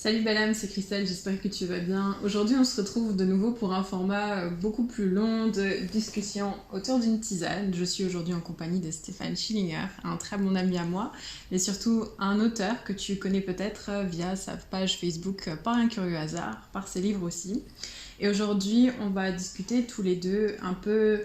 Salut Balam, c'est Christelle, j'espère que tu vas bien. Aujourd'hui, on se retrouve de nouveau pour un format beaucoup plus long de discussion autour d'une tisane. Je suis aujourd'hui en compagnie de Stéphane Schillinger, un très bon ami à moi, mais surtout un auteur que tu connais peut-être via sa page Facebook Par un curieux hasard, par ses livres aussi. Et aujourd'hui, on va discuter tous les deux un peu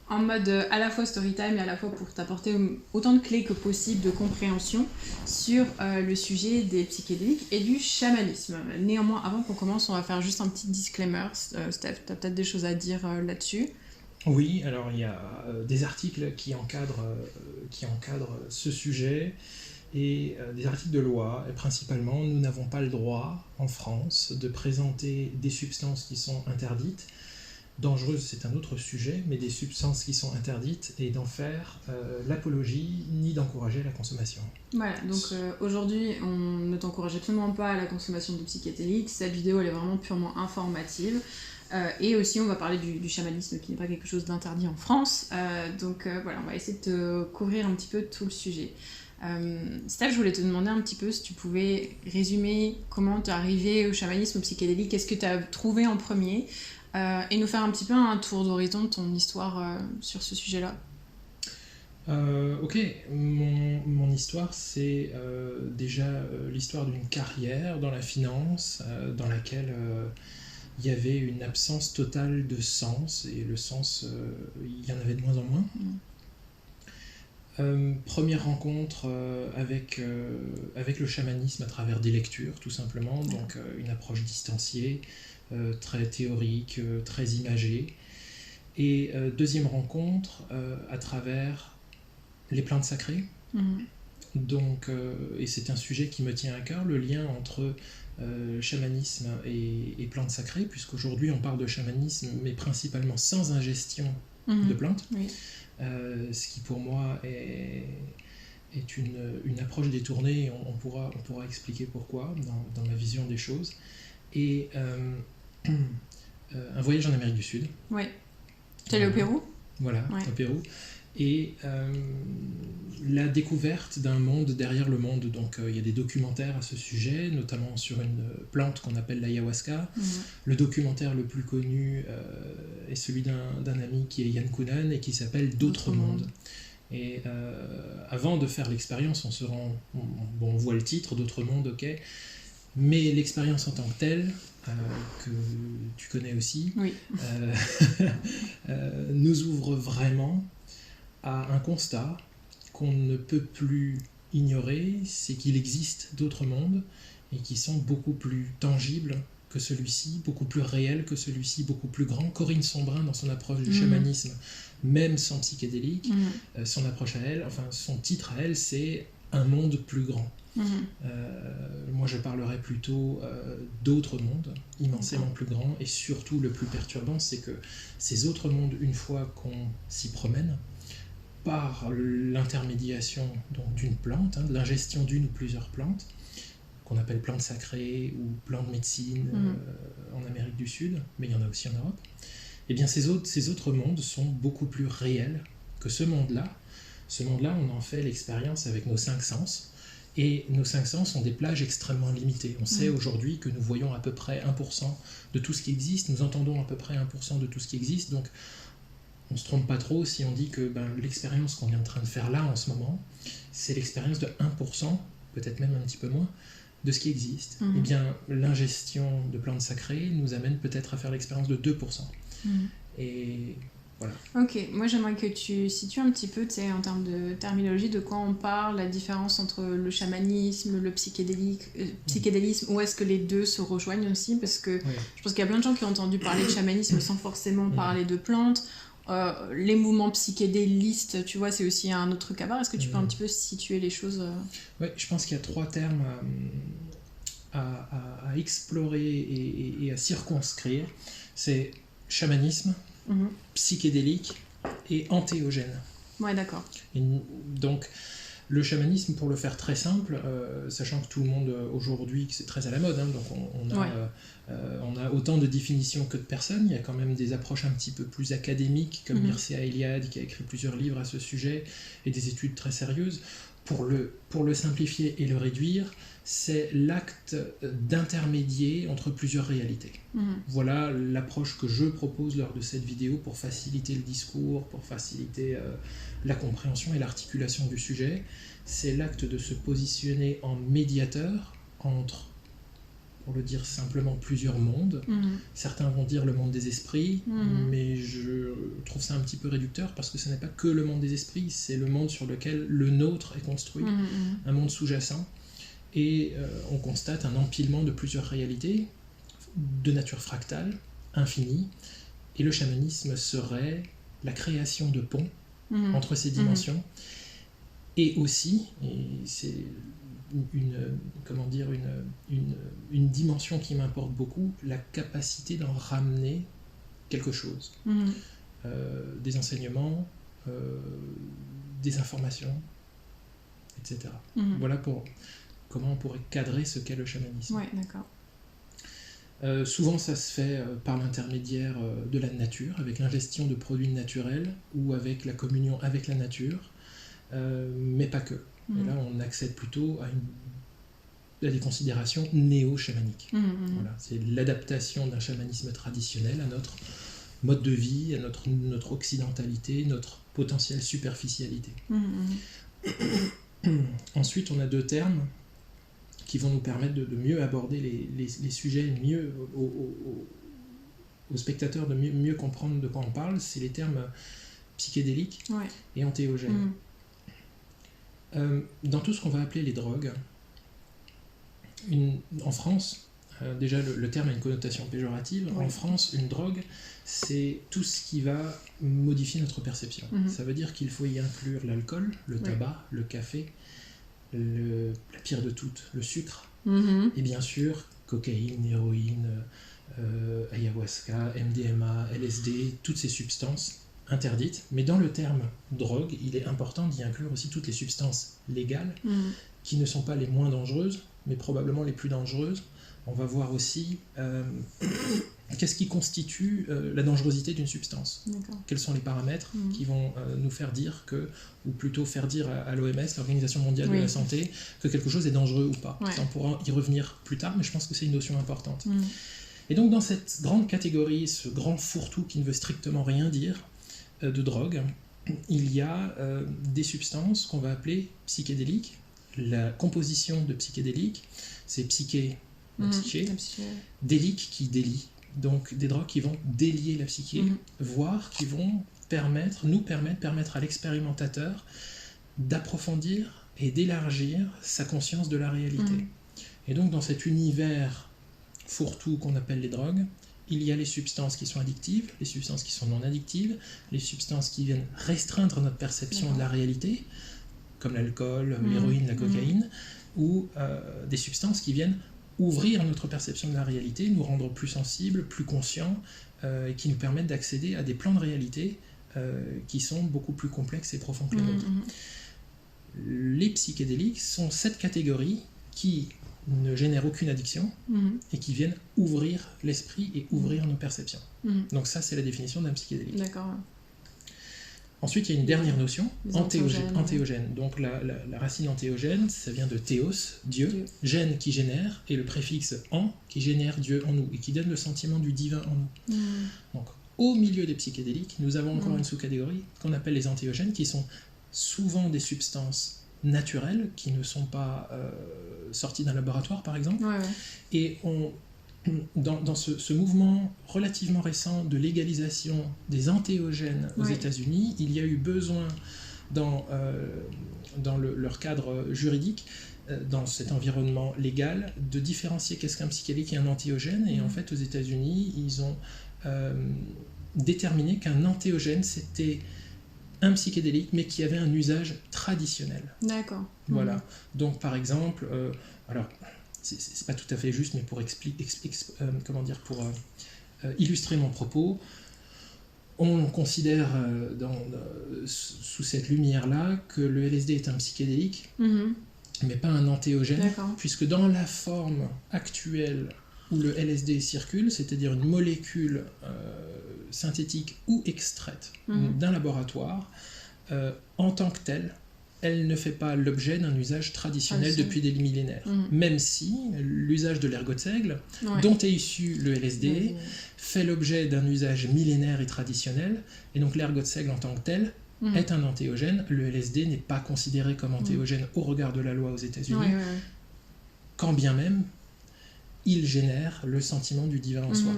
en mode à la fois story time et à la fois pour t'apporter autant de clés que possible de compréhension sur le sujet des psychédéliques et du chamanisme. Néanmoins, avant qu'on commence, on va faire juste un petit disclaimer. Steph, tu as peut-être des choses à dire là-dessus? Oui, alors il y a des articles qui encadrent ce sujet et des articles de loi. Et principalement, nous n'avons pas le droit en France de présenter des substances qui sont interdites. Dangereuses, c'est un autre sujet, mais des substances qui sont interdites et d'en faire l'apologie ni d'encourager la consommation. Voilà, donc aujourd'hui, on ne t'encourage absolument pas à la consommation de psychédéliques. Cette vidéo, elle est vraiment purement informative. Et aussi, on va parler du chamanisme, qui n'est pas quelque chose d'interdit en France. Donc voilà, on va essayer de couvrir un petit peu tout le sujet. Steph, je voulais te demander un petit peu si tu pouvais résumer comment tu es arrivé au chamanisme, au psychédélique, qu'est-ce que tu as trouvé en premier, et nous faire un petit peu un tour d'horizon de ton histoire sur ce sujet-là. Ok, mon histoire, c'est déjà l'histoire d'une carrière dans la finance, dans laquelle il y avait une absence totale de sens, et le sens, il y en avait de moins en moins. Première rencontre avec le chamanisme à travers des lectures, tout simplement, donc une approche distanciée, très théorique, très imagée. Et deuxième rencontre à travers les plantes sacrées. Donc, et c'est un sujet qui me tient à cœur, le lien entre chamanisme et plantes sacrées, puisqu'aujourd'hui on parle de chamanisme, mais principalement sans ingestion de plantes. Oui. Ce qui pour moi est une approche détournée, on pourra expliquer pourquoi dans ma vision des choses. Et un voyage en Amérique du Sud. Ouais. Tu es allé au Pérou ? Voilà, Ouais. au Pérou. Et la découverte d'un monde derrière le monde. Donc il y a des documentaires à ce sujet, notamment sur une plante qu'on appelle l'ayahuasca. Le documentaire le plus connu est celui d'un ami qui est Yann Kounan et qui s'appelle D'autres mondes. Et avant de faire l'expérience, on voit le titre, D'autres mondes, ok. Mais l'expérience en tant que telle, que tu connais aussi, Oui. nous ouvre vraiment à un constat qu'on ne peut plus ignorer, c'est qu'il existe d'autres mondes et qui sont beaucoup plus tangibles que celui-ci, beaucoup plus réels que celui-ci, beaucoup plus grands. Corinne Sombrin, dans son approche du chamanisme, même sans psychédélique, son approche à elle, enfin son titre à elle, c'est un monde plus grand. Moi je parlerais plutôt d'autres mondes, immensément plus grands, et surtout le plus perturbant, c'est que ces autres mondes, une fois qu'on s'y promène, par l'intermédiation d'une plante, de l'ingestion d'une ou plusieurs plantes, qu'on appelle plantes sacrées ou plantes de médecine en Amérique du Sud, mais il y en a aussi en Europe, et bien ces autres mondes sont beaucoup plus réels que ce monde-là. Ce monde-là, on en fait l'expérience avec nos 5 sens, et nos 5 sens ont des plages extrêmement limitées. On sait aujourd'hui que nous voyons à peu près 1% de tout ce qui existe, nous entendons à peu près 1% de tout ce qui existe, donc on ne se trompe pas trop si on dit que l'expérience qu'on est en train de faire là en ce moment, c'est l'expérience de 1%, peut-être même un petit peu moins, de ce qui existe. Eh bien, l'ingestion de plantes sacrées nous amène peut-être à faire l'expérience de 2%. Et voilà. Ok, moi j'aimerais que tu situes un petit peu, en termes de terminologie, de quoi on parle, la différence entre le chamanisme, le psychédélisme, où est-ce que les deux se rejoignent aussi, parce que je pense qu'il y a plein de gens qui ont entendu parler de chamanisme sans forcément parler de plantes. Les mouvements psychédélistes, tu vois, c'est aussi un autre truc à part. Est-ce que tu peux un petit peu situer les choses Oui, je pense qu'il y a 3 termes à explorer et à circonscrire. C'est chamanisme, psychédélique et antéogène. Ouais, d'accord. Et donc, le chamanisme, pour le faire très simple, sachant que tout le monde aujourd'hui, c'est très à la mode, donc on a autant de définitions que de personnes. Il y a quand même des approches un petit peu plus académiques, comme Mircea Eliade, qui a écrit plusieurs livres à ce sujet, et des études très sérieuses. pour le simplifier et le réduire, c'est l'acte d'intermédier entre plusieurs réalités. Voilà l'approche que je propose lors de cette vidéo pour faciliter le discours, pour faciliter la compréhension et l'articulation du sujet. C'est l'acte de se positionner en médiateur entre, pour le dire simplement, plusieurs mondes. Certains vont dire le monde des esprits, mais je trouve ça un petit peu réducteur parce que ce n'est pas que le monde des esprits, c'est le monde sur lequel le nôtre est construit, un monde sous-jacent. Et on constate un empilement de plusieurs réalités, de nature fractale, infinie, et le chamanisme serait la création de ponts entre ces dimensions, et aussi, et c'est une dimension qui m'importe beaucoup, la capacité d'en ramener quelque chose. Des enseignements, des informations, etc. Voilà pour comment on pourrait cadrer ce qu'est le chamanisme. Ouais, d'accord. Souvent, ça se fait par l'intermédiaire de la nature, avec l'ingestion de produits naturels ou avec la communion avec la nature, mais pas que. Et là, on accède plutôt à des considérations néo-chamaniques. Voilà, c'est l'adaptation d'un chamanisme traditionnel à notre mode de vie, à notre occidentalité, notre potentielle superficialité. Ensuite, on a deux termes qui vont nous permettre de mieux aborder les sujets, mieux aux spectateurs de mieux comprendre de quoi on parle. C'est les termes psychédéliques et entéogènes. Dans tout ce qu'on va appeler les drogues, en France, déjà le terme a une connotation péjorative. En France, une drogue, c'est tout ce qui va modifier notre perception. Ça veut dire qu'il faut y inclure l'alcool, le tabac, le café, la pire de toutes, le sucre, et bien sûr cocaïne, héroïne, ayahuasca, MDMA, LSD, toutes ces substances interdites. Mais dans le terme drogue, il est important d'y inclure aussi toutes les substances légales qui ne sont pas les moins dangereuses, mais probablement les plus dangereuses. On va voir aussi qu'est-ce qui constitue la dangerosité d'une substance. Quels sont les paramètres qui vont nous faire dire que, ou plutôt faire dire à l'OMS, l'Organisation mondiale de la santé, que quelque chose est dangereux ou pas. On pourra y revenir plus tard, mais je pense que c'est une notion importante. Et donc dans cette grande catégorie, ce grand fourre-tout qui ne veut strictement rien dire de drogue, il y a des substances qu'on va appeler psychédéliques. La composition de psychédéliques, c'est psyché, la psyché, délique qui délie. Donc des drogues qui vont délier la psyché, voire qui vont permettre à l'expérimentateur d'approfondir et d'élargir sa conscience de la réalité. Et donc dans cet univers fourre-tout qu'on appelle les drogues, il y a les substances qui sont addictives, les substances qui sont non addictives, les substances qui viennent restreindre notre perception de la réalité, comme l'alcool, l'héroïne, la cocaïne, ou des substances qui viennent ouvrir notre perception de la réalité, nous rendre plus sensibles, plus conscients, et qui nous permettent d'accéder à des plans de réalité qui sont beaucoup plus complexes et profonds que les nôtres. Les psychédéliques sont cette catégorie qui ne génèrent aucune addiction et qui viennent ouvrir l'esprit et ouvrir nos perceptions. Donc ça, c'est la définition d'un psychédélique. D'accord. Ensuite, il y a une dernière notion, antéogène. Donc la racine antéogène, ça vient de théos, Dieu, gène qui génère, et le préfixe en qui génère Dieu en nous, et qui donne le sentiment du divin en nous. Donc au milieu des psychédéliques, nous avons encore une sous-catégorie qu'on appelle les antéogènes, qui sont souvent des substances naturelles, qui ne sont pas sorties d'un laboratoire par exemple, et dans ce mouvement relativement récent de légalisation des antéogènes aux États-Unis, il y a eu besoin, dans leur cadre juridique, dans cet environnement légal, de différencier qu'est-ce qu'un psychédélique et un antéogène. Et en fait, aux États-Unis, ils ont déterminé qu'un antéogène, c'était un psychédélique, mais qui avait un usage traditionnel. D'accord. Voilà. Donc, par exemple, alors, c'est pas tout à fait juste, mais pour illustrer mon propos, on considère sous cette lumière-là que le LSD est un psychédélique, mais pas un antéogène, puisque dans la forme actuelle où le LSD circule, c'est-à-dire une molécule synthétique ou extraite d'un laboratoire, en tant que telle, elle ne fait pas l'objet d'un usage traditionnel depuis des millénaires. Même si l'usage de l'ergot de seigle, dont est issu le LSD, fait l'objet d'un usage millénaire et traditionnel, et donc l'ergot de seigle en tant que tel est un antéogène. Le LSD n'est pas considéré comme antéogène au regard de la loi aux États-Unis, quand bien même il génère le sentiment du divin en soi.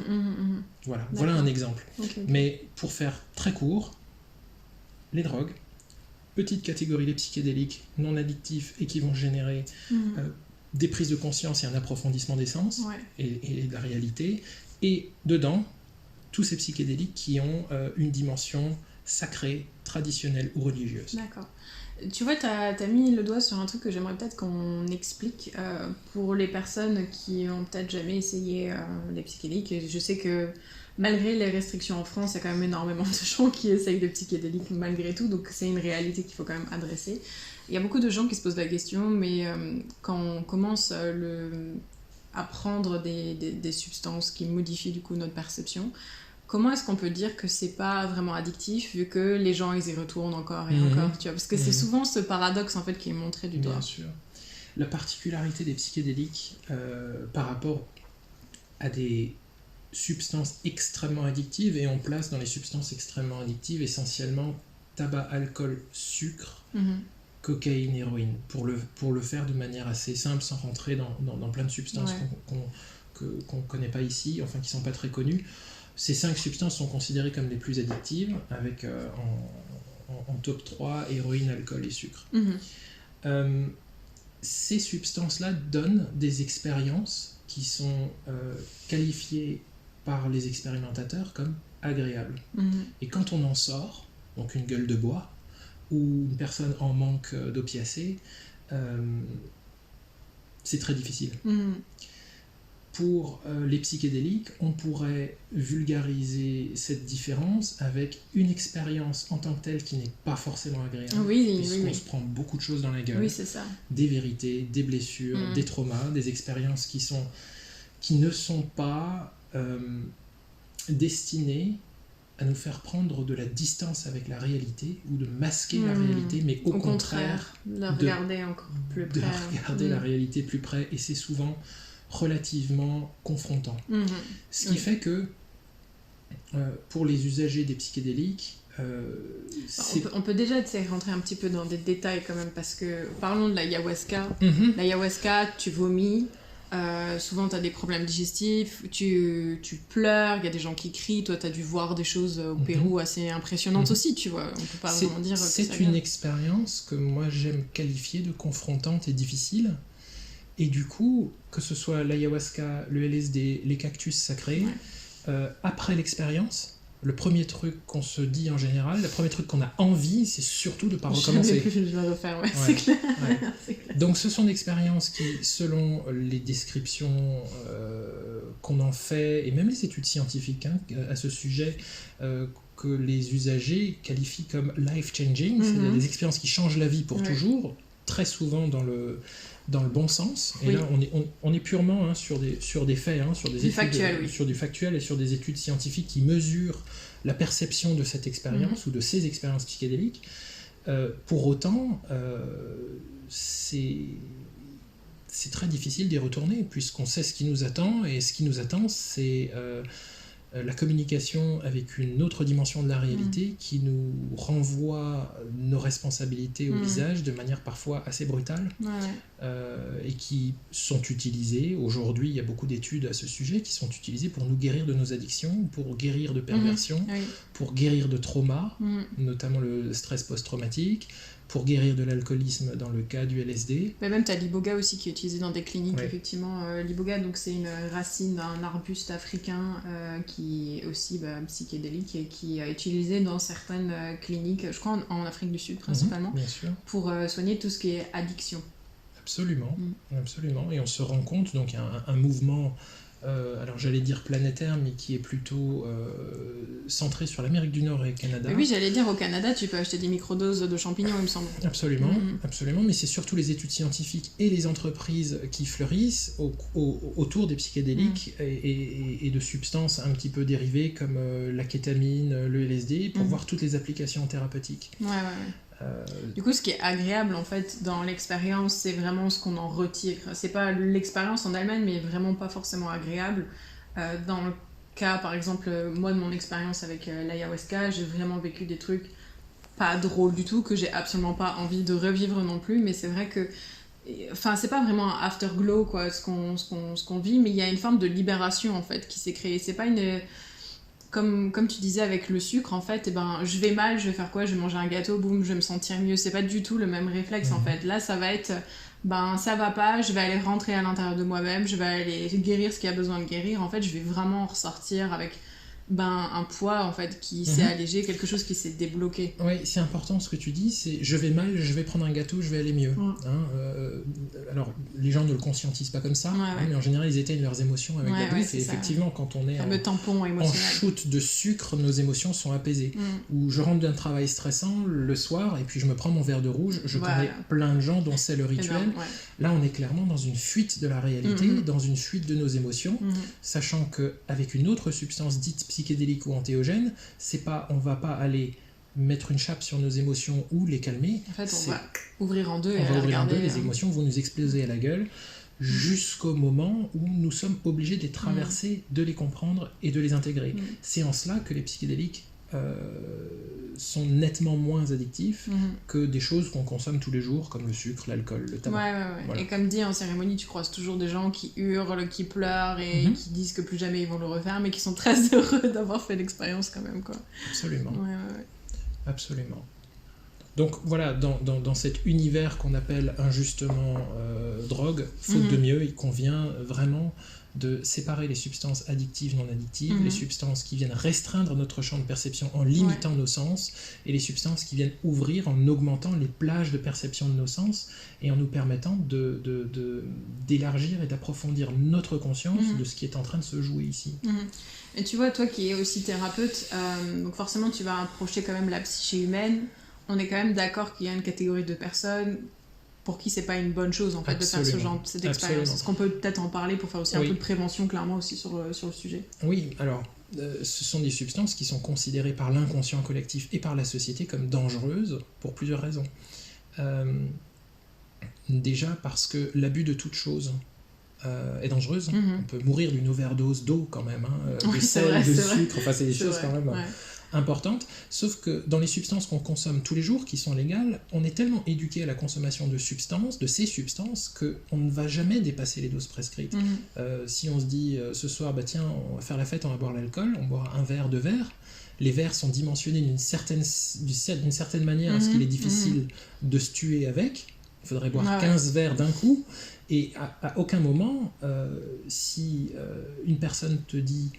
Voilà un exemple. Mais pour faire très court, les drogues, petite catégorie les psychédéliques non addictifs et qui vont générer des prises de conscience et un approfondissement des sens et de la réalité. Et dedans, tous ces psychédéliques qui ont une dimension sacrée, traditionnelle ou religieuse. D'accord. Tu vois, t'as mis le doigt sur un truc que j'aimerais peut-être qu'on explique pour les personnes qui ont peut-être jamais essayé les psychédéliques. Et je sais que malgré les restrictions en France, il y a quand même énormément de gens qui essayent des psychédéliques malgré tout, donc c'est une réalité qu'il faut quand même adresser. Il y a beaucoup de gens qui se posent la question, mais quand on commence à prendre des substances qui modifient du coup notre perception, comment est-ce qu'on peut dire que c'est pas vraiment addictif vu que les gens ils y retournent encore et encore, tu vois, parce que c'est souvent ce paradoxe en fait qui est montré du doigt. Bien sûr. La particularité des psychédéliques par rapport à des substances extrêmement addictives, et on place dans les substances extrêmement addictives essentiellement tabac, alcool, sucre, cocaïne, héroïne, pour le faire de manière assez simple sans rentrer dans plein de substances qu'on ne connaît pas ici, enfin qui ne sont pas très connues. Ces 5 substances sont considérées comme les plus addictives, avec en top 3 héroïne, alcool et sucre. Ces substances-là donnent des expériences qui sont qualifiées par les expérimentateurs comme agréables. Et quand on en sort, donc une gueule de bois, ou une personne en manque d'opiacés, c'est très difficile. Pour les psychédéliques, on pourrait vulgariser cette différence avec une expérience en tant que telle qui n'est pas forcément agréable, puisqu'on se prend beaucoup de choses dans la gueule, des vérités, des blessures, des traumas, des expériences qui ne sont pas destinées à nous faire prendre de la distance avec la réalité ou de masquer la réalité, mais au contraire, de regarder encore plus près. De regarder la réalité plus près, et c'est souvent relativement confrontant. Ce qui fait que pour les usagers des psychédéliques, on peut déjà rentrer un petit peu dans des détails quand même, parce que parlons de l'ayahuasca. L'ayahuasca, tu vomis, souvent tu as des problèmes digestifs, tu pleures, il y a des gens qui crient, toi tu as dû voir des choses au Pérou assez impressionnantes aussi, tu vois, on peut pas vraiment dire que c'est une expérience que moi j'aime qualifier de confrontante et difficile. Et du coup, que ce soit l'ayahuasca, le LSD, les cactus sacrés, après l'expérience, le premier truc qu'on se dit en général, le premier truc qu'on a envie, c'est surtout de ne pas recommencer. Je vais refaire, c'est clair. C'est clair. Donc ce sont des expériences qui, selon les descriptions qu'on en fait, et même les études scientifiques à ce sujet, que les usagers qualifient comme life-changing, c'est-à-dire des expériences qui changent la vie pour toujours, très souvent dans le bon sens. Et là, on est purement sur des faits, sur des études, factuel, sur du factuel et sur des études scientifiques qui mesurent la perception de cette expérience ou de ces expériences psychédéliques. Pour autant, c'est très difficile d'y retourner, puisqu'on sait ce qui nous attend, et ce qui nous attend, c'est la communication avec une autre dimension de la réalité qui nous renvoie nos responsabilités au visage de manière parfois assez brutale, et qui sont utilisées, aujourd'hui il y a beaucoup d'études à ce sujet, qui sont utilisées pour nous guérir de nos addictions, pour guérir de perversions, pour guérir de traumas, notamment le stress post-traumatique, pour guérir de l'alcoolisme dans le cas du LSD. Mais même tu as l'iboga aussi qui est utilisé dans des cliniques, effectivement. L'iboga, donc, c'est une racine d'un arbuste africain qui est aussi psychédélique et qui est utilisé dans certaines cliniques, je crois en Afrique du Sud principalement, bien sûr, pour soigner tout ce qui est addiction. Absolument, absolument. Et on se rend compte, donc, un mouvement, alors j'allais dire planétaire, mais qui est plutôt centré sur l'Amérique du Nord et le Canada. Mais oui, j'allais dire, au Canada, tu peux acheter des microdoses de champignons, il me semble. Absolument, absolument, mais c'est surtout les études scientifiques et les entreprises qui fleurissent autour des psychédéliques et de substances un petit peu dérivées comme la kétamine, le LSD, pour voir toutes les applications thérapeutiques. Du coup, ce qui est agréable en fait dans l'expérience, c'est vraiment ce qu'on en retire. C'est pas l'expérience en elle-même, mais vraiment pas forcément agréable. Dans le cas, par exemple, moi de mon expérience avec l'ayahuasca, j'ai vraiment vécu des trucs pas drôles du tout, que j'ai absolument pas envie de revivre non plus, mais c'est vrai que. Enfin, c'est pas vraiment un afterglow, quoi, ce qu'on vit, mais il y a une forme de libération en fait qui s'est créée. C'est pas une. Comme tu disais avec le sucre, en fait, eh ben, je vais mal, je vais faire quoi? Je vais manger un gâteau, boum, je vais me sentir mieux. C'est pas du tout le même réflexe, en fait. Là, ça va être, ben, ça va pas, je vais aller rentrer à l'intérieur de moi-même, je vais aller guérir ce qui a besoin de guérir. En fait, je vais vraiment ressortir avec ben, un poids, en fait, qui s'est allégé, quelque chose qui s'est débloqué. Oui, c'est important ce que tu dis, c'est je vais mal, je vais prendre un gâteau, je vais aller mieux. Alors, les gens ne le conscientisent pas comme ça, mais en général, ils éteignent leurs émotions avec la bouffe, et effectivement, quand on est en shoot de sucre, nos émotions sont apaisées. Ou je rentre d'un travail stressant le soir, et puis je me prends mon verre de rouge, je connais plein de gens dont c'est le rituel. Là, on est clairement dans une fuite de la réalité, dans une fuite de nos émotions, sachant qu'avec une autre substance dite psychédélique ou antéogène, on va pas aller mettre une chape sur nos émotions ou les calmer. En fait, on va ouvrir en deux les émotions vont nous exploser à la gueule jusqu'au moment où nous sommes obligés de les traverser, de les comprendre et de les intégrer. C'est en cela que les psychédéliques sont nettement moins addictifs que des choses qu'on consomme tous les jours, comme le sucre, l'alcool, le tabac. Voilà. Et comme dit en cérémonie, tu croises toujours des gens qui hurlent, qui pleurent et qui disent que plus jamais ils vont le refaire, mais qui sont très heureux d'avoir fait l'expérience quand même, quoi. Absolument. Absolument. Donc voilà, dans cet univers qu'on appelle injustement drogue, faute de mieux, il convient vraiment de séparer les substances addictives non addictives, les substances qui viennent restreindre notre champ de perception en limitant nos sens, et les substances qui viennent ouvrir en augmentant les plages de perception de nos sens et en nous permettant d'élargir et d'approfondir notre conscience de ce qui est en train de se jouer ici. Et tu vois, toi qui es aussi thérapeute, donc forcément tu vas approcher quand même la psyché humaine. On est quand même d'accord qu'il y a une catégorie de personnes pour qui c'est pas une bonne chose en fait de faire cette expérience. Est-ce qu'on peut peut-être en parler pour faire aussi un peu de prévention clairement aussi sur le sujet? Oui, alors ce sont des substances qui sont considérées par l'inconscient collectif et par la société comme dangereuses pour plusieurs raisons. Déjà parce que l'abus de toute chose est dangereuse. On peut mourir d'une overdose d'eau quand même, de sel, de sucre, enfin c'est des choses quand même importantes, sauf que dans les substances qu'on consomme tous les jours, qui sont légales, on est tellement éduqué à la consommation de ces substances, qu'on ne va jamais dépasser les doses prescrites. Si on se dit ce soir, bah tiens, on va faire la fête, on va boire l'alcool, on boira un verre, 2 verres, les verres sont dimensionnés d'une certaine manière, parce qu'il est difficile de se tuer avec. Il faudrait boire 15 verres d'un coup, et à aucun moment, si une personne te dit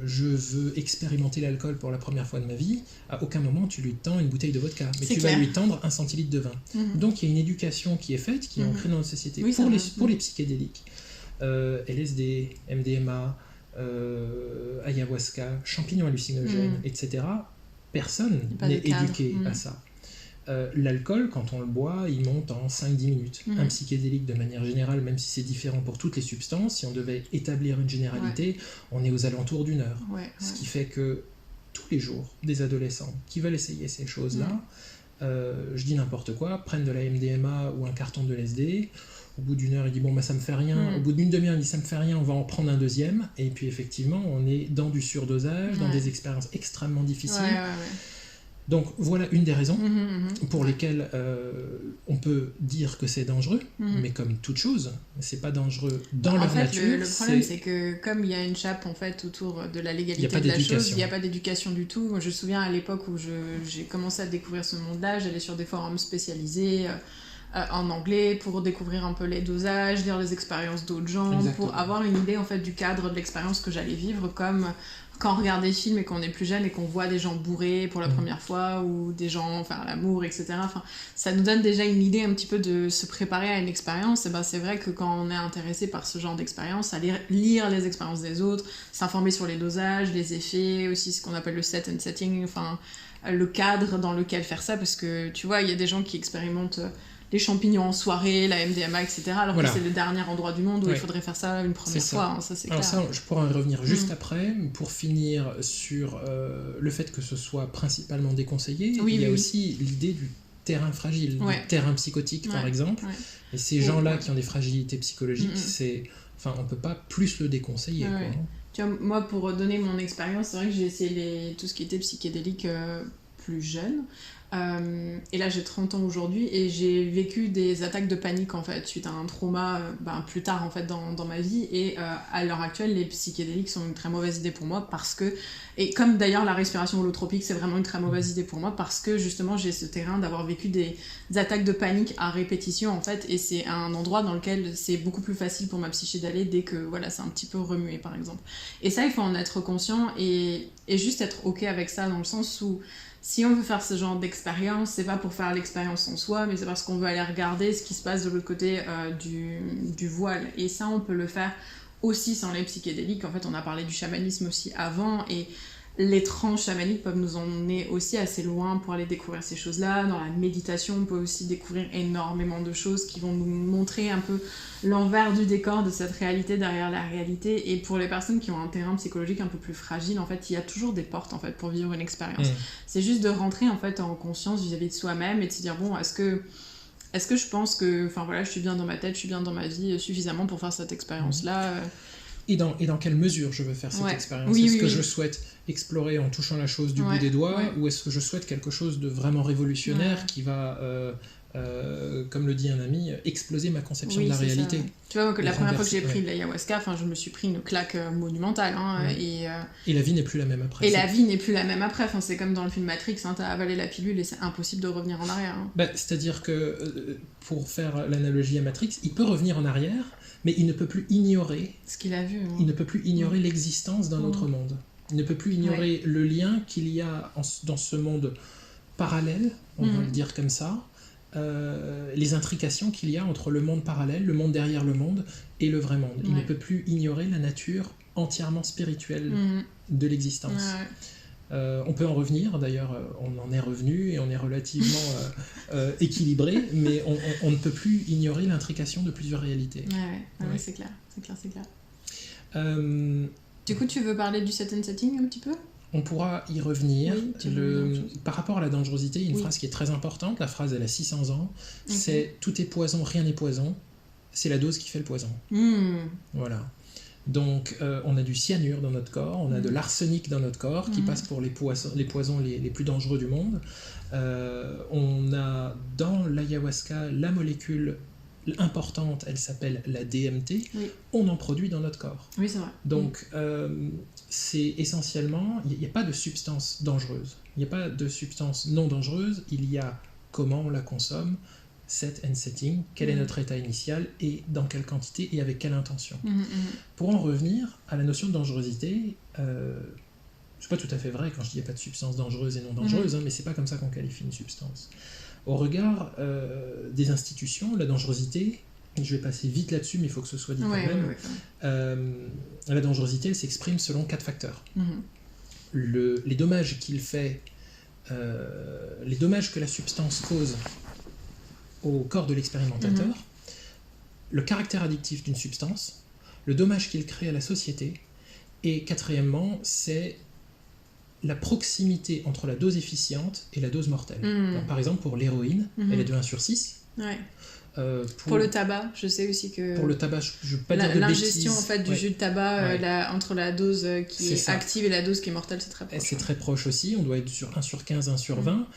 je veux expérimenter l'alcool pour la première fois de ma vie, à aucun moment tu lui tends une bouteille de vodka, mais tu vas lui tendre 1 centilitre de vin. Donc il y a une éducation qui est faite, qui est ancrée dans notre société pour les psychédéliques. LSD, MDMA, ayahuasca, champignons hallucinogènes, etc. Personne n'est éduqué à ça. L'alcool, quand on le boit, il monte en 5-10 minutes. Un psychédélique, de manière générale, même si c'est différent pour toutes les substances, si on devait établir une généralité, on est aux alentours d'1 heure. Ce qui fait que tous les jours, des adolescents qui veulent essayer ces choses-là, je dis n'importe quoi, prennent de la MDMA ou un carton de LSD, au bout d'1 heure, il dit bon, bah ça me fait rien, au bout d'une demi-heure, il dit ça me fait rien, on va en prendre un deuxième, et puis effectivement, on est dans du surdosage, dans des expériences extrêmement difficiles. Donc voilà une des raisons pour lesquelles on peut dire que c'est dangereux, mais comme toute chose, c'est pas dangereux dans leur nature. Le problème c'est que comme il y a une chape en fait autour de la légalité de la chose, il n'y a pas d'éducation du tout. Moi, je me souviens à l'époque où j'ai commencé à découvrir ce monde-là, j'allais sur des forums spécialisés en anglais pour découvrir un peu les dosages, lire les expériences d'autres gens, pour avoir une idée en fait du cadre de l'expérience que j'allais vivre, comme quand on regarde des films et qu'on est plus jeune et qu'on voit des gens bourrés pour la première fois ou des gens faire l'amour, etc. Enfin, ça nous donne déjà une idée un petit peu de se préparer à une expérience. Et ben, c'est vrai que quand on est intéressé par ce genre d'expérience, aller lire les expériences des autres, s'informer sur les dosages, les effets, aussi ce qu'on appelle le set and setting, enfin le cadre dans lequel faire ça, parce que tu vois, il y a des gens qui expérimentent les champignons en soirée, la MDMA, etc. Alors Voilà. que c'est le dernier endroit du monde où Ouais. il faudrait faire ça une première C'est fois, ça. hein, ça c'est Alors clair. ça, je pourrais en revenir juste après. Pour finir sur le fait que ce soit principalement déconseillé, Oui, il y a oui, oui. aussi l'idée du terrain fragile, Ouais. du terrain psychotique par Ouais, exemple. ouais. Et ces gens-là Ouais. qui ont des fragilités psychologiques, on peut pas plus le déconseiller. Ouais, Quoi, ouais. hein. Tu vois, moi, pour redonner mon expérience, c'est vrai que j'ai essayé tout ce qui était psychédélique plus jeune. Et là, j'ai 30 ans aujourd'hui et j'ai vécu des attaques de panique en fait suite à un trauma plus tard en fait dans ma vie. Et à l'heure actuelle, les psychédéliques sont une très mauvaise idée pour moi parce que, et comme d'ailleurs la respiration holotropique, c'est vraiment une très mauvaise idée pour moi parce que justement j'ai ce terrain d'avoir vécu des attaques de panique à répétition en fait. Et c'est un endroit dans lequel c'est beaucoup plus facile pour ma psyché d'aller dès que voilà, c'est un petit peu remué par exemple. Et ça, il faut en être conscient et juste être ok avec ça dans le sens où si on veut faire ce genre d'expérience, c'est pas pour faire l'expérience en soi, mais c'est parce qu'on veut aller regarder ce qui se passe de l'autre côté du voile. Et ça, on peut le faire aussi sans les psychédéliques. En fait, on a parlé du chamanisme aussi avant, et les trans chamaniques peuvent nous emmener aussi assez loin pour aller découvrir ces choses-là. Dans la méditation, on peut aussi découvrir énormément de choses qui vont nous montrer un peu l'envers du décor de cette réalité derrière la réalité. Et pour les personnes qui ont un terrain psychologique un peu plus fragile, en fait, il y a toujours des portes en fait pour vivre une expérience. C'est juste de rentrer en fait en conscience vis-à-vis de soi-même et de se dire bon, est-ce que je pense que, enfin voilà, je suis bien dans ma tête, je suis bien dans ma vie suffisamment pour faire cette expérience-là. Et dans quelle mesure je veux faire cette expérience? Oui, est-ce oui, que oui. je souhaite explorer en touchant la chose du bout des doigts, ou est-ce que je souhaite quelque chose de vraiment révolutionnaire qui va, comme le dit un ami, exploser ma conception de la réalité? Ça. Tu vois, la première fois que j'ai pris ouais. de l'ayahuasca, je me suis pris une claque monumentale. Hein, et la vie n'est plus la même après. Et la vie n'est plus la même après. Enfin, c'est comme dans le film Matrix, hein, t'as avalé la pilule et c'est impossible de revenir en arrière. Hein. C'est-à-dire que, pour faire l'analogie à Matrix, il peut revenir en arrière, mais il ne peut plus ignorer ce qu'il a vu. Hein. Il ne peut plus ignorer l'existence d'un autre monde. Il ne peut plus ignorer le lien qu'il y a dans ce monde parallèle, on va le dire comme ça, les intrications qu'il y a entre le monde parallèle, le monde derrière le monde, et le vrai monde. Il ne peut plus ignorer la nature entièrement spirituelle de l'existence. On peut en revenir, d'ailleurs on en est revenu et on est relativement équilibré, mais on ne peut plus ignorer l'intrication de plusieurs réalités. Ouais, c'est clair. Du coup, tu veux parler du set and setting un petit peu ? On pourra y revenir. Oui, par rapport à la dangerosité, il y a une phrase qui est très importante. La phrase, elle a 600 ans. C'est « tout est poison, rien n'est poison. C'est la dose qui fait le poison ». Voilà. Donc, on a du cyanure dans notre corps, on a de l'arsenic dans notre corps qui passe pour les poisons les plus dangereux du monde. On a dans l'ayahuasca la molécule importante, elle s'appelle la DMT. On en produit dans notre corps. Oui, c'est vrai. Donc, c'est essentiellement, il n'y a pas de substance dangereuse, il n'y a pas de substance non dangereuse, il y a comment on la consomme, set and setting, quel est notre état initial et dans quelle quantité et avec quelle intention. Pour en revenir à la notion de dangerosité, c'est pas tout à fait vrai quand je dis qu'il n'y a pas de substance dangereuse et non dangereuse, mais c'est pas comme ça qu'on qualifie une substance. Au regard des institutions, la dangerosité, je vais passer vite là-dessus, mais il faut que ce soit dit quand même. La dangerosité, elle s'exprime selon 4 facteurs. Les dommages qu'il fait, les dommages que la substance cause au corps de l'expérimentateur, le caractère addictif d'une substance, le dommage qu'il crée à la société, et quatrièmement, c'est la proximité entre la dose efficiente et la dose mortelle. Alors, par exemple, pour l'héroïne, elle est de 1/6. Pour le tabac, je sais aussi que... Pour le tabac, je ne veux pas dire de l'ingestion bêtises. En fait, du jus de tabac, entre la dose qui est active et la dose qui est mortelle, c'est très proche. C'est très proche aussi, on doit être sur 1/15, 1/20.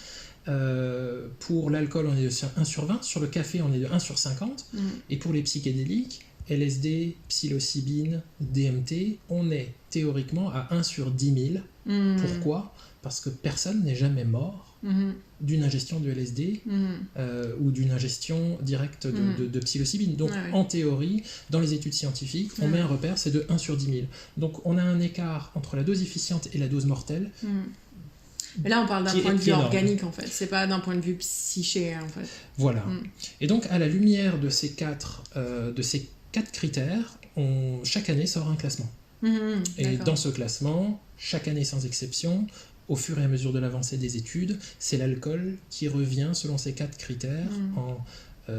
Pour l'alcool, on est de 1/20. Sur le café, on est de 1/50. Et pour les psychédéliques, LSD, psilocybine, DMT, on est théoriquement à 1/10 000. Pourquoi ? Parce que personne n'est jamais mort d'une ingestion de LSD ou d'une ingestion directe de psilocybine. Donc, en théorie, dans les études scientifiques, on met un repère, c'est de 1/10 000. Donc, on a un écart entre la dose efficiente et la dose mortelle. Mais là, on parle d'un point de vue organique, en fait. C'est pas d'un point de vue psyché, en fait. Voilà. Et donc, à la lumière de ces quatre critères, chaque année sort un classement. Et dans ce classement, chaque année sans exception, au fur et à mesure de l'avancée des études, c'est l'alcool qui revient selon ces 4 critères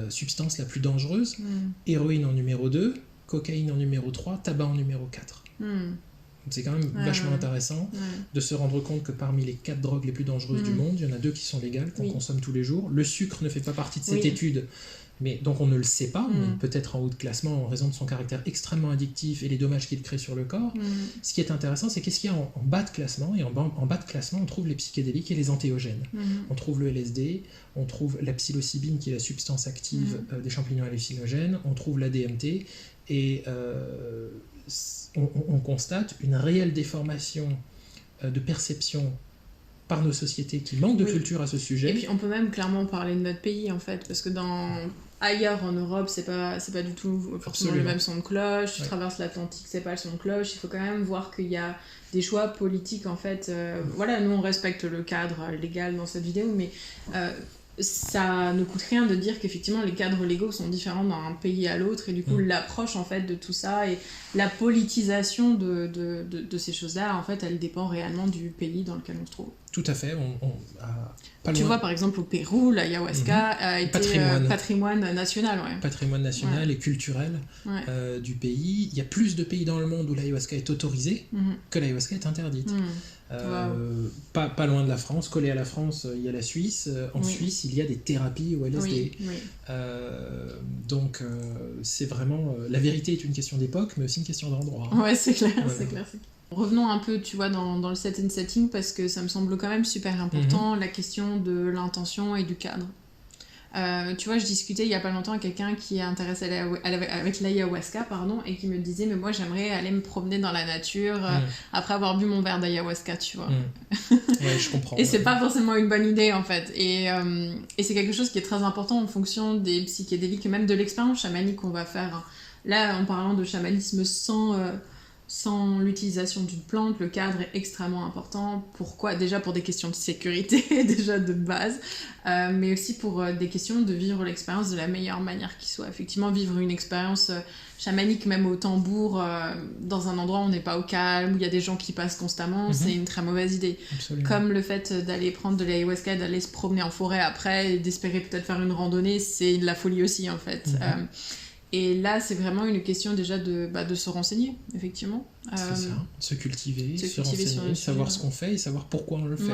substance la plus dangereuse, héroïne en numéro 2, cocaïne en numéro 3, tabac en numéro 4. C'est quand même vachement intéressant de se rendre compte que parmi les 4 drogues les plus dangereuses du monde, il y en a 2 qui sont légales, qu'on consomme tous les jours. Le sucre ne fait pas partie de cette étude, mais donc on ne le sait pas, mais peut-être en haut de classement en raison de son caractère extrêmement addictif et les dommages qu'il crée sur le corps. Ce qui est intéressant, c'est qu'est-ce qu'il y a en bas de classement, et en bas de classement, on trouve les psychédéliques et les antéogènes. On trouve le LSD, on trouve la psilocybine, qui est la substance active des champignons hallucinogènes, on trouve la DMT, et on constate une réelle déformation de perception par nos sociétés qui manquent de culture à ce sujet. Et puis on peut même clairement parler de notre pays en fait, parce que ailleurs en Europe c'est pas du tout forcément le même son de cloche, tu traverses l'Atlantique, c'est pas le son de cloche, il faut quand même voir qu'il y a des choix politiques en fait. Voilà, nous on respecte le cadre légal dans cette vidéo, mais ça ne coûte rien de dire qu'effectivement les cadres légaux sont différents d'un pays à l'autre, et du coup l'approche en fait de tout ça et la politisation de ces choses-là, en fait, elle dépend réellement du pays dans lequel on se trouve. Tout à fait. Tu vois, par exemple, au Pérou, l'ayahuasca a été patrimoine national. Patrimoine national et culturel du pays. Il y a plus de pays dans le monde où l'ayahuasca est autorisée que l'ayahuasca est interdite. Pas loin de la France, collé à la France, il y a la Suisse. En Suisse, il y a des thérapies au LSD. Donc, c'est vraiment... la vérité est une question d'époque, mais aussi une question d'endroit. Ouais, c'est clair, c'est clair. Revenons un peu, tu vois, dans le set and setting, parce que ça me semble quand même super important, la question de l'intention et du cadre. Tu vois, je discutais il y a pas longtemps avec quelqu'un qui est intéressé avec l'ayahuasca, et qui me disait, mais moi j'aimerais aller me promener dans la nature après avoir bu mon verre d'ayahuasca, tu vois. Ouais, je comprends. Et c'est pas forcément une bonne idée en fait. Et c'est quelque chose qui est très important en fonction des psychédéliques et même de l'expérience chamanique qu'on va faire. Là, en parlant de chamanisme sans l'utilisation d'une plante, le cadre est extrêmement important. Pourquoi ? Déjà pour des questions de sécurité, déjà de base, mais aussi pour des questions de vivre l'expérience de la meilleure manière qui soit. Effectivement, vivre une expérience chamanique, même au tambour, dans un endroit où on n'est pas au calme, où il y a des gens qui passent constamment, c'est une très mauvaise idée. Absolument. Comme le fait d'aller prendre de l'ayahuasca, d'aller se promener en forêt après, et d'espérer peut-être faire une randonnée, c'est de la folie aussi, en fait. Et là, c'est vraiment une question déjà de se renseigner, effectivement. C'est ça, se cultiver, se renseigner, savoir ce qu'on fait et savoir pourquoi on le fait.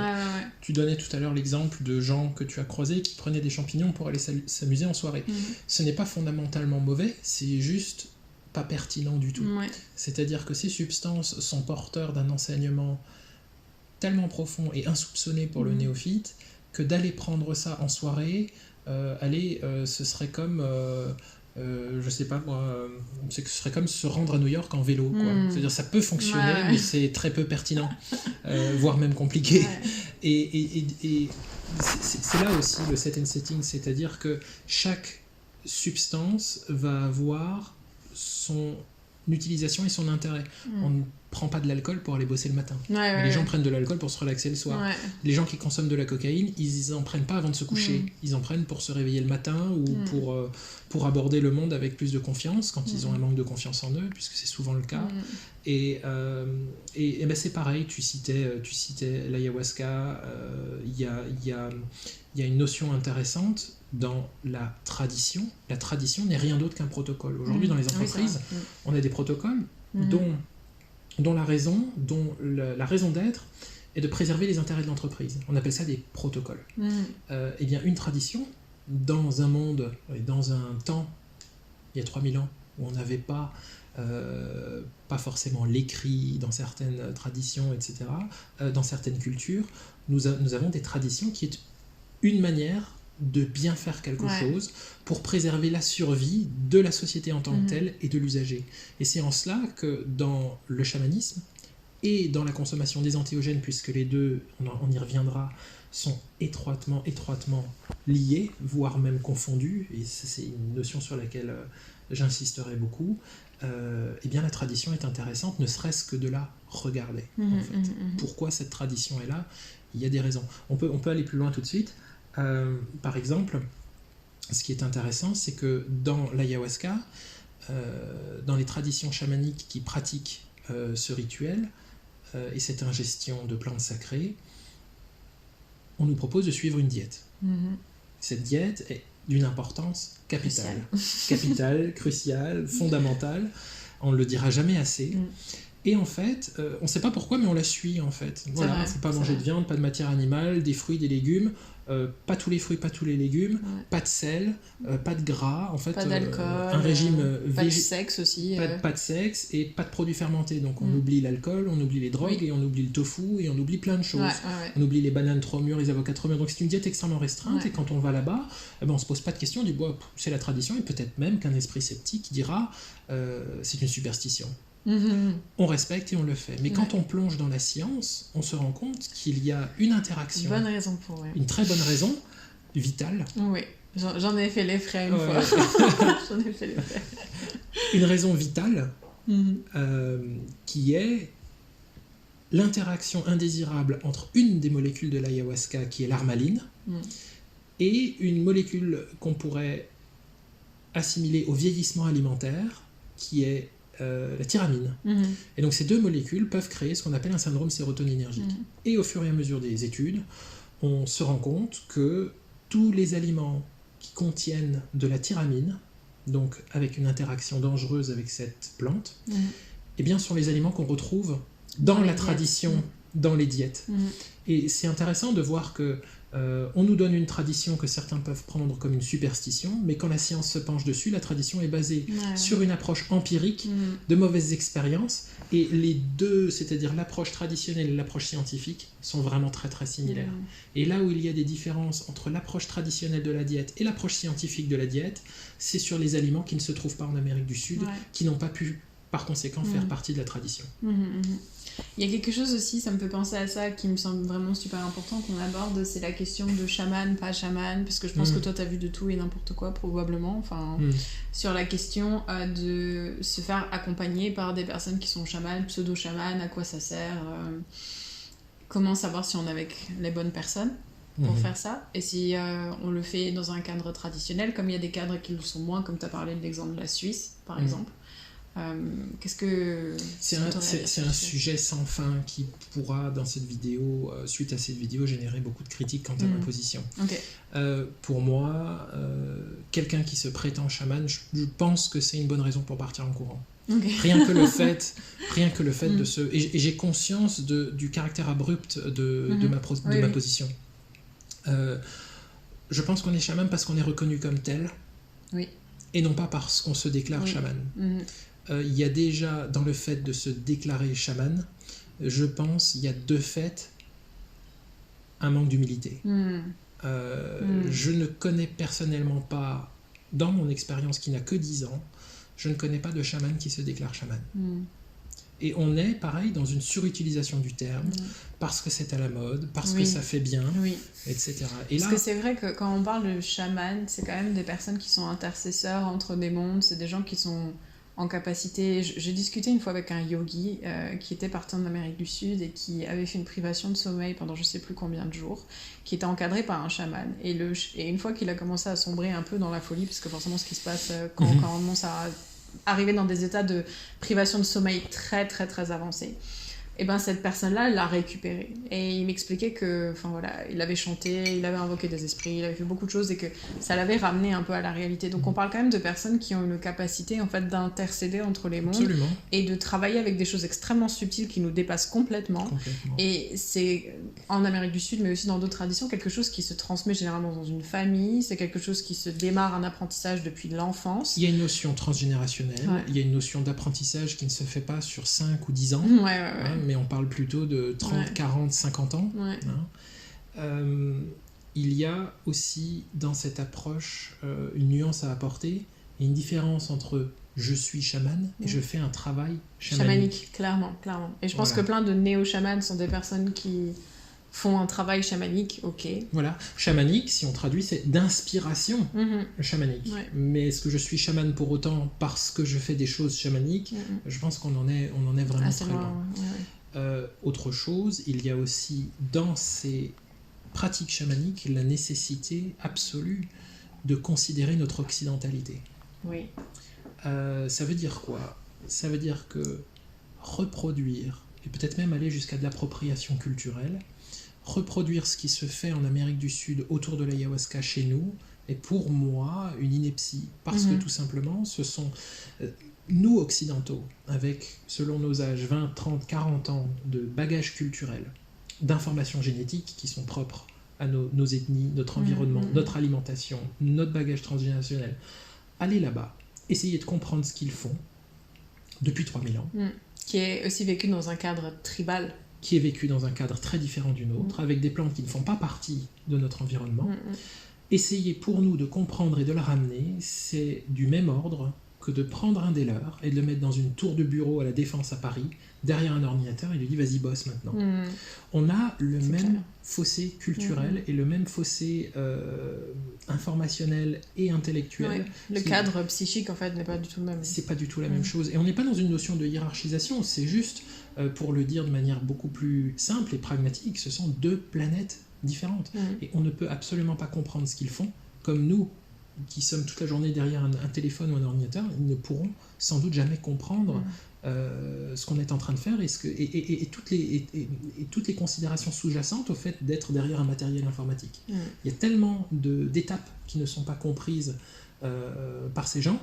Tu donnais tout à l'heure l'exemple de gens que tu as croisés qui prenaient des champignons pour aller s'amuser en soirée. Ce n'est pas fondamentalement mauvais, c'est juste pas pertinent du tout. C'est-à-dire que ces substances sont porteurs d'un enseignement tellement profond et insoupçonné pour le néophyte que d'aller prendre ça en soirée, ce serait comme... je sais pas moi, ce serait comme se rendre à New York en vélo, quoi. C'est-à-dire ça peut fonctionner, mais c'est très peu pertinent, voire même compliqué. Et c'est là aussi le set and setting, c'est-à-dire que chaque substance va avoir son utilisation et son intérêt. On ne prend pas de l'alcool pour aller bosser le matin. Les gens prennent de l'alcool pour se relaxer le soir. Les gens qui consomment de la cocaïne, ils en prennent pas avant de se coucher. Ils en prennent pour se réveiller le matin ou pour aborder le monde avec plus de confiance quand ils ont un manque de confiance en eux, puisque c'est souvent le cas. Et ben c'est pareil, tu citais l'ayahuasca, il y a une notion intéressante dans la tradition. La tradition n'est rien d'autre qu'un protocole. Aujourd'hui, dans les entreprises, on a des protocoles dont la raison d'être est de préserver les intérêts de l'entreprise. On appelle ça des protocoles. Eh bien, une tradition, dans un monde et dans un temps, il y a 3000 ans, où on n'avait pas forcément l'écrit dans certaines traditions, etc., dans certaines cultures, nous avons des traditions qui est une manière de bien faire quelque chose pour préserver la survie de la société en tant que telle et de l'usager. Et c'est en cela que dans le chamanisme et dans la consommation des antéogènes, puisque les deux, on y reviendra, sont étroitement liés, voire même confondus, et c'est une notion sur laquelle j'insisterai beaucoup, eh bien la tradition est intéressante, ne serait-ce que de la regarder. En fait. Pourquoi cette tradition est là ? Il y a des raisons. On peut aller plus loin tout de suite. Par exemple, ce qui est intéressant, c'est que dans l'ayahuasca, dans les traditions chamaniques qui pratiquent ce rituel et cette ingestion de plantes sacrées, on nous propose de suivre une diète. Cette diète est d'une importance capitale. Capitale, cruciale, fondamentale. On ne le dira jamais assez. Et en fait, on ne sait pas pourquoi, mais on la suit en fait. Voilà, il ne faut pas manger de viande, pas de matière animale, des fruits, des légumes, pas tous les fruits, pas tous les légumes, pas de sel, pas de gras, en fait, pas d'alcool, un régime pas de sexe aussi, pas de sexe et pas de produits fermentés. Donc on oublie l'alcool, on oublie les drogues et on oublie le tofu et on oublie plein de choses. On oublie les bananes trop mûres, les avocats trop mûrs. Donc c'est une diète extrêmement restreinte et quand on va là-bas, eh ben, on se pose pas de questions, on dit bon, c'est la tradition et peut-être même qu'un esprit sceptique dira c'est une superstition. On respecte et on le fait. Mais quand on plonge dans la science, on se rend compte qu'il y a une interaction. Bonne raison pour une très bonne raison, vitale. Oui, j'en ai fait les frais une fois. J'en ai fait les frais. Une raison vitale qui est l'interaction indésirable entre une des molécules de l'ayahuasca, qui est l'armaline, et une molécule qu'on pourrait assimiler au vieillissement alimentaire, qui est la tyramine. Et donc ces deux molécules peuvent créer ce qu'on appelle un syndrome sérotoninergique. Et au fur et à mesure des études, on se rend compte que tous les aliments qui contiennent de la tyramine, donc avec une interaction dangereuse avec cette plante, eh bien, sont les aliments qu'on retrouve dans la tradition, dans les diètes. Et c'est intéressant de voir que on nous donne une tradition que certains peuvent prendre comme une superstition, mais quand la science se penche dessus, la tradition est basée sur une approche empirique de mauvaises expériences, et les deux, c'est-à-dire l'approche traditionnelle et l'approche scientifique, sont vraiment très très similaires. Et là où il y a des différences entre l'approche traditionnelle de la diète et l'approche scientifique de la diète, c'est sur les aliments qui ne se trouvent pas en Amérique du Sud, qui n'ont pas pu par conséquent faire partie de la tradition. Il y a quelque chose aussi, ça me fait penser à ça, qui me semble vraiment super important qu'on aborde, c'est la question de chaman, pas chaman, parce que je pense que toi t'as vu de tout et n'importe quoi probablement, enfin, sur la question de se faire accompagner par des personnes qui sont chamanes, pseudo-chamanes, à quoi ça sert, comment savoir si on est avec les bonnes personnes pour faire ça, et si on le fait dans un cadre traditionnel, comme il y a des cadres qui le sont moins, comme tu as parlé de l'exemple de la Suisse par exemple. Qu'est-ce que c'est un sujet sans fin qui pourra dans cette vidéo, suite à cette vidéo, générer beaucoup de critiques quant à ma position. Pour moi, quelqu'un qui se prétend chaman, je pense que c'est une bonne raison pour partir en courant. Rien que le fait de se... Et j'ai conscience du caractère abrupt de ma position. Je pense qu'on est chaman parce qu'on est reconnu comme tel, et non pas parce qu'on se déclare chaman. Il y a déjà, dans le fait de se déclarer chaman, je pense, il y a de fait un manque d'humilité. Je ne connais personnellement pas, dans mon expérience qui n'a que 10 ans, je ne connais pas de chaman qui se déclare chaman. Et on est, pareil, dans une surutilisation du terme, parce que c'est à la mode, parce que ça fait bien, etc. Et parce que c'est vrai que quand on parle de chaman, c'est quand même des personnes qui sont intercesseurs entre des mondes, c'est des gens qui sont en capacité... J'ai discuté une fois avec un yogi qui était parti en Amérique du Sud et qui avait fait une privation de sommeil pendant je sais plus combien de jours, qui était encadré par un chaman. Et une fois qu'il a commencé à sombrer un peu dans la folie, parce que forcément ce qui se passe quand on commence à arriver dans des états de privation de sommeil très très très avancés, et ben cette personne-là l'a récupéré. Et il m'expliquait que, enfin voilà, il avait chanté, il avait invoqué des esprits, il avait fait beaucoup de choses et que ça l'avait ramené un peu à la réalité. Donc on parle quand même de personnes qui ont une capacité en fait d'intercéder entre les mondes. Absolument. Et de travailler avec des choses extrêmement subtiles qui nous dépassent complètement. Et c'est en Amérique du Sud, mais aussi dans d'autres traditions, quelque chose qui se transmet généralement dans une famille. C'est quelque chose qui se démarre un apprentissage depuis l'enfance. Il y a une notion transgénérationnelle, il y a une notion d'apprentissage qui ne se fait pas sur 5 ou 10 ans. Mais on parle plutôt de 30, 40, 50 ans. Il y a aussi dans cette approche une nuance à apporter et une différence entre je suis chaman et je fais un travail chamanique. Clairement. Et je pense que plein de néo-chamans sont des personnes qui font un travail chamanique, Voilà, chamanique, si on traduit, c'est d'inspiration chamanique. Mais est-ce que je suis chaman pour autant parce que je fais des choses chamaniques? Je pense qu'on en est vraiment très loin. Autre chose, il y a aussi dans ces pratiques chamaniques la nécessité absolue de considérer notre occidentalité. Ça veut dire quoi? Ça veut dire que reproduire, et peut-être même aller jusqu'à de l'appropriation culturelle, reproduire ce qui se fait en Amérique du Sud autour de l'ayahuasca chez nous est pour moi une ineptie. Parce que tout simplement, ce sont nous occidentaux, avec, selon nos âges, 20, 30, 40 ans de bagages culturels, d'informations génétiques qui sont propres à nos ethnies, notre environnement, notre alimentation, notre bagage transgénérationnel. Allez là-bas, essayez de comprendre ce qu'ils font depuis 3000 ans. Qui est aussi vécu dans un cadre tribal. Qui est vécu dans un cadre très différent du nôtre, avec des plantes qui ne font pas partie de notre environnement. Essayez pour nous de comprendre et de le ramener, c'est du même ordre que de prendre un des leurs et de le mettre dans une tour de bureau à la Défense à Paris, derrière un ordinateur, et lui dit vas-y bosse maintenant. On a le même fossé culturel et le même fossé informationnel et intellectuel. Le cadre psychique en fait n'est pas du tout le même. C'est pas du tout la même chose. Et on n'est pas dans une notion de hiérarchisation, c'est juste, pour le dire de manière beaucoup plus simple et pragmatique, ce sont deux planètes différentes. Et on ne peut absolument pas comprendre ce qu'ils font, comme nous, qui sommes toute la journée derrière un téléphone ou un ordinateur, ils ne pourront sans doute jamais comprendre ce qu'on est en train de faire et toutes les considérations sous-jacentes au fait d'être derrière un matériel informatique. Il y a tellement d'étapes qui ne sont pas comprises par ces gens.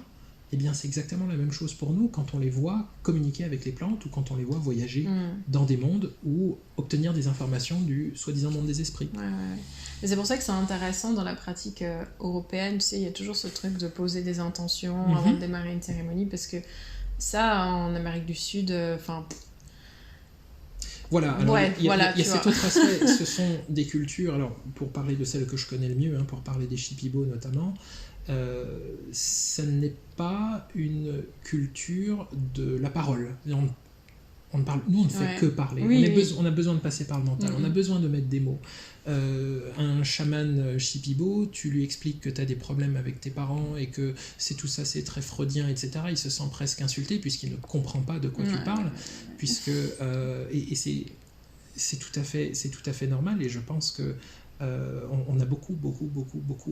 Eh bien, c'est exactement la même chose pour nous quand on les voit communiquer avec les plantes ou quand on les voit voyager dans des mondes ou obtenir des informations du soi-disant monde des esprits. Et c'est pour ça que c'est intéressant dans la pratique européenne, tu sais, il y a toujours ce truc de poser des intentions avant de démarrer une cérémonie, parce que ça, en Amérique du Sud, Voilà, alors il y a cet autre aspect, ce sont des cultures, alors pour parler de celles que je connais le mieux, pour parler des Shipibo notamment, ça n'est pas une culture de la parole. On parle, nous, on ne fait que parler. On a besoin de passer par le mental. On a besoin de mettre des mots. Un chaman Shipibo, tu lui expliques que tu as des problèmes avec tes parents et que c'est tout ça, c'est très freudien, etc. Il se sent presque insulté puisqu'il ne comprend pas de quoi tu parles. Puisque, et c'est tout à fait normal. Et je pense que on a beaucoup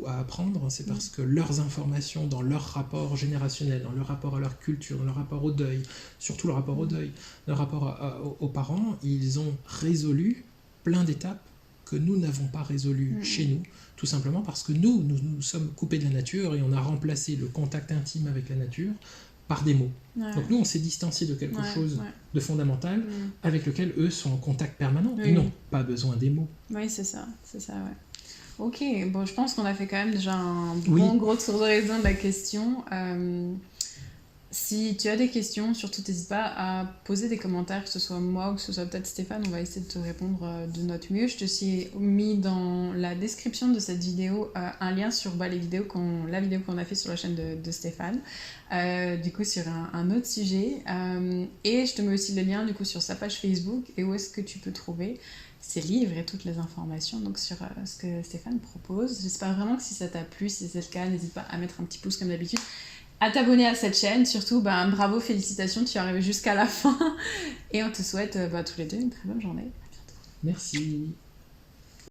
à apprendre. C'est parce que leurs informations dans leur rapport générationnel, dans leur rapport à leur culture, dans leur rapport au deuil, surtout le rapport au deuil, leur rapport aux parents, ils ont résolu plein d'étapes que nous n'avons pas résolues chez nous, tout simplement parce que nous sommes coupés de la nature et on a remplacé le contact intime avec la nature par des mots. Donc nous, on s'est distancié de quelque chose de fondamental avec lequel eux sont en contact permanent. Ils n'ont pas besoin des mots. Oui, c'est ça, Ok, bon, je pense qu'on a fait quand même déjà un bon gros tour d'horizon de la question. Si tu as des questions, surtout n'hésite pas à poser des commentaires, que ce soit moi ou que ce soit peut-être Stéphane, on va essayer de te répondre de notre mieux. Je te suis mis dans la description de cette vidéo un lien sur la vidéo qu'on a fait sur la chaîne de Stéphane, du coup sur un autre sujet. Et je te mets aussi le lien du coup sur sa page Facebook et où est-ce que tu peux trouver ses livres et toutes les informations donc sur ce que Stéphane propose. J'espère vraiment que si ça t'a plu, si c'est le cas, n'hésite pas à mettre un petit pouce comme d'habitude, à t'abonner à cette chaîne, surtout bravo, félicitations, tu es arrivé jusqu'à la fin et on te souhaite tous les deux une très bonne journée. À bientôt. Merci.